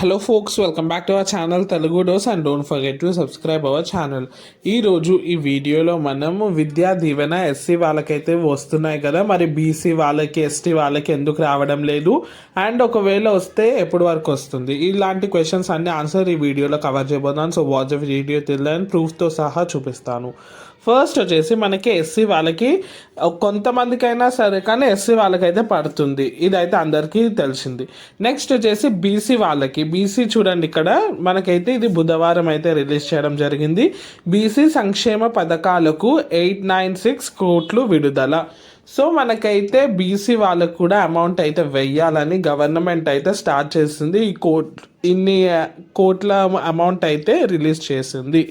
Hello folks, welcome back to our channel Telugu dose and don't forget to subscribe our channel. ఈరోజు ఈ వీడియోలో మనము Vidya Deevena SC వాళ్ళకైతే వస్తున్నాయి కదా, మరి బీసీ వాళ్ళకి ఎస్టీ వాళ్ళకి ఎందుకు రావడం లేదు అండ్ ఒకవేళ వస్తే ఎప్పటి వరకు వస్తుంది, ఇలాంటి క్వశ్చన్స్ అన్ని ఆన్సర్ ఈ వీడియోలో కవర్ చేయబోతున్నాను. So watch the video till end, ప్రూఫ్తో సహా చూపిస్తాను. ఫస్ట్ వచ్చేసి మనకి ఎస్సీ వాళ్ళకి కొంతమందికైనా సరే కానీ ఎస్సీ వాళ్ళకైతే పడుతుంది, ఇదైతే అందరికీ తెలిసింది. నెక్స్ట్ వచ్చేసి బీసీ చూడండి, ఇక్కడ మనకైతే ఇది బుధవారం అయితే రిలీజ్ చేయడం జరిగింది. బీసీ సంక్షేమ పథకాలకు 896 కోట్లు విడుదల. సో మనకైతే బీసీ వాళ్ళకు కూడా అమౌంట్ అయితే వెయ్యాలని గవర్నమెంట్ అయితే స్టార్ట్ చేసింది. ఇన్ని కోట్ల అమౌంట్ అయితే రిలీజ్ చేసింది.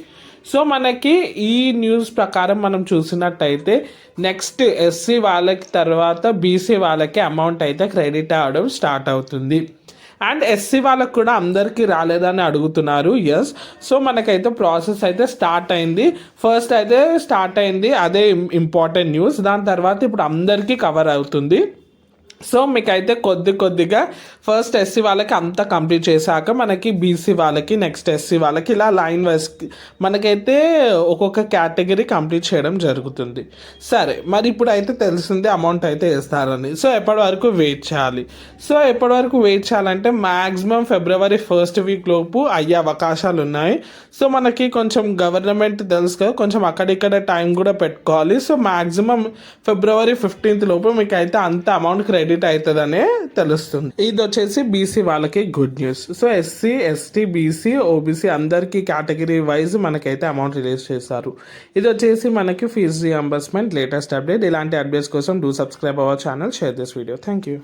సో మనకి ఈ న్యూస్ ప్రకారం మనం చూసినట్టయితే నెక్స్ట్ ఎస్సీ వాళ్ళకి తర్వాత బీసీ వాళ్ళకి అమౌంట్ అయితే క్రెడిట్ అవ్వడం స్టార్ట్ అవుతుంది. అండ్ ఎస్సీ వాళ్ళకు కూడా అందరికీ రాలేదని అడుగుతున్నారు. ఎస్, సో మనకైతే ప్రాసెస్ అయితే స్టార్ట్ అయింది. అదే ఇంపార్టెంట్ న్యూస్. దాని తర్వాత ఇప్పుడు అందరికీ కవర్ అవుతుంది. సో మీకైతే కొద్దిగా ఫస్ట్ ఎస్సీ వాళ్ళకి అంతా కంప్లీట్ చేశాక మనకి బీసీ వాళ్ళకి, నెక్స్ట్ ఎస్సీ వాళ్ళకి, ఇలా లైన్ వైజ్ మనకైతే ఒక్కొక్క కేటగిరీ కంప్లీట్ చేయడం జరుగుతుంది. సరే, మరి ఇప్పుడు అయితే తెలిసింది అమౌంట్ అయితే వేస్తారని. సో ఎప్పటి వరకు వెయిట్ చేయాలంటే మ్యాక్సిమం February 1st వీక్ లోపు అయ్యే అవకాశాలు ఉన్నాయి. సో మనకి కొంచెం గవర్నమెంట్ తెలుసు కదా, కొంచెం అక్కడిక్కడ టైం కూడా పెట్టుకోవాలి. సో మ్యాక్సిమం February 15th లోపు మీకు అయితే అంత అమౌంట్ క్రెడిట్ అవుతుందనే తెలుస్తుంది. ఇది వచ్చేసి బీసీ వాళ్ళకి good news. So SC, ST, BC, OBC అందరికీ కేటగిరీ వైజ్ మనకైతే అమౌంట్ రిలీజ్ చేశారు. ఇది వచ్చేసి మనకి ఫీజు రియంబర్స్మెంట్ లేటెస్ట్ అప్డేట్. ఇలాంటి అప్డేట్స్ కోసం do subscribe our channel, share this video. Thank you.